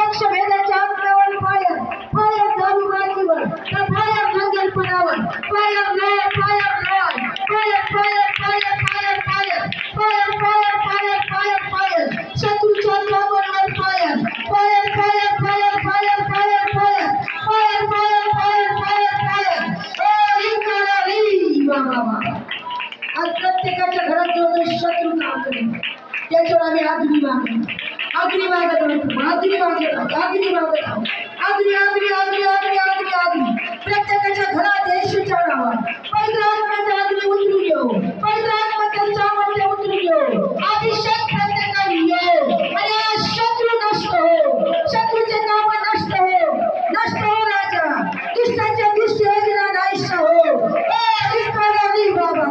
पक्षभेदाच्या अंतरावर fire fire दारूबाजीवर त्या फायर मंगलपणावर fire Lord fire Lord fire fire fire fire fire fire fire fire fire fire शत्रूच्या कामावर fire fire fire fire fire fire fire fire fire fire fire fire ओ इंद्राणी बाबा आज प्रत्येकाच्या घरात जो शत्रू काम करेल त्याच्यावर आम्ही अग्नी मागतो अग्नी मागत आहोत अग्नी मागत आहोत अग्नी मागत आहोत अग्नी अग्नी अग्नी अग्नी अग्नी अग्नी प्रत्येकाच्या घरात येशूच्या नावात पवित्र आत्म्याचा अग्नी उतरून येऊ पवित्र आत्म्याचा सामर्थ्य उतरून येऊ अभिषेक प्रत्येकाला येऊ आणि शत्रू नष्ट हो शत्रूचे काम नष्ट हो राजा दुष्टांच्या दुष्ट योजना नाहीस हो इस्रायली बाबा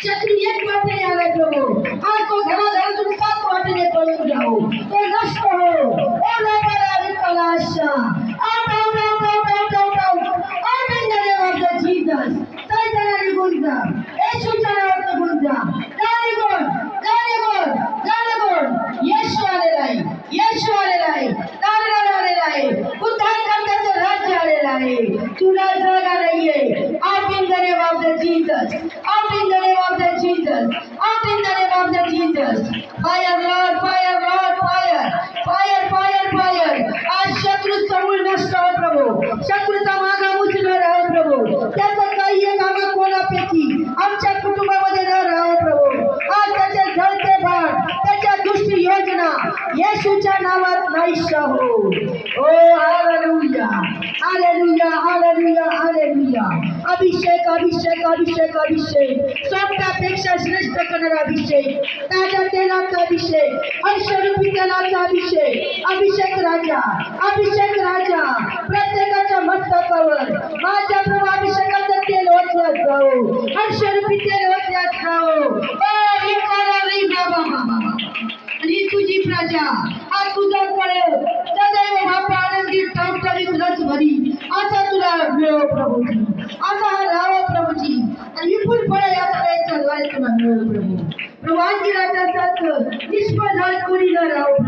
शत्रु एक वाटेने आलाय प्रभू आज तो घराघरातून 7 वाटेने पळून जाऊ तो नष्ट हो ओ लोकाला विकलाशा out out out out out out out in the name of the Jesus सैताना निघून जा येशूच्या नावात निघून जा गाडी गोड येशू आलेला आहे दाराला आलेला आहे उद्धार करण्याचं राज्य आलेलं आहे तुला जागा नाहीये out in the name of the Jesus out in the name of the Jesus out in the name of the Jesus fire Lord fire Lord fire fire fire fire आज शत्रु समूळ नष्ट हो प्रभू शत्रूचा मागा उचलून राहा प्रभू त्याचं काही एक आम्हा कोणापैकी आमच्या कुटुंबामध्ये न राहा प्रभू आज त्याचे जळते बाण त्याच्या दुष्ट योजना येशूच्या नावात नाहीस हो ओ हालेलुया हालेलुया हालेलुया हालेलुया अभिषेक अभिषेक अभिषेक अभिषेक स्वतःपेक्षा श्रेष्ठ करणारा अभिषेक ताज्या तेलाचा अभिषेक ऐश्वरूपी तेलाचा अभिषेक राजा प्रत्येकाच्या मस्तकावर माझ्या प्रभू अभिषेकाचं तेल ओतलं जाऊ ऐश्वरूपी तेल ओतल्यात जाऊ आणि तुझी प्रजा आज तुझा कळेल सदैव बापा आनंदी टवटवीत रस भरी असा तुला मिळव प्रभूजी असा राहावं प्रभूजी आणि विपुल फळे या सगळ्यांच्या द्वारे तुला मिळव प्रभू प्रभू अंजिराच्या सारखं निष्फळ झाड कोणी न राहावं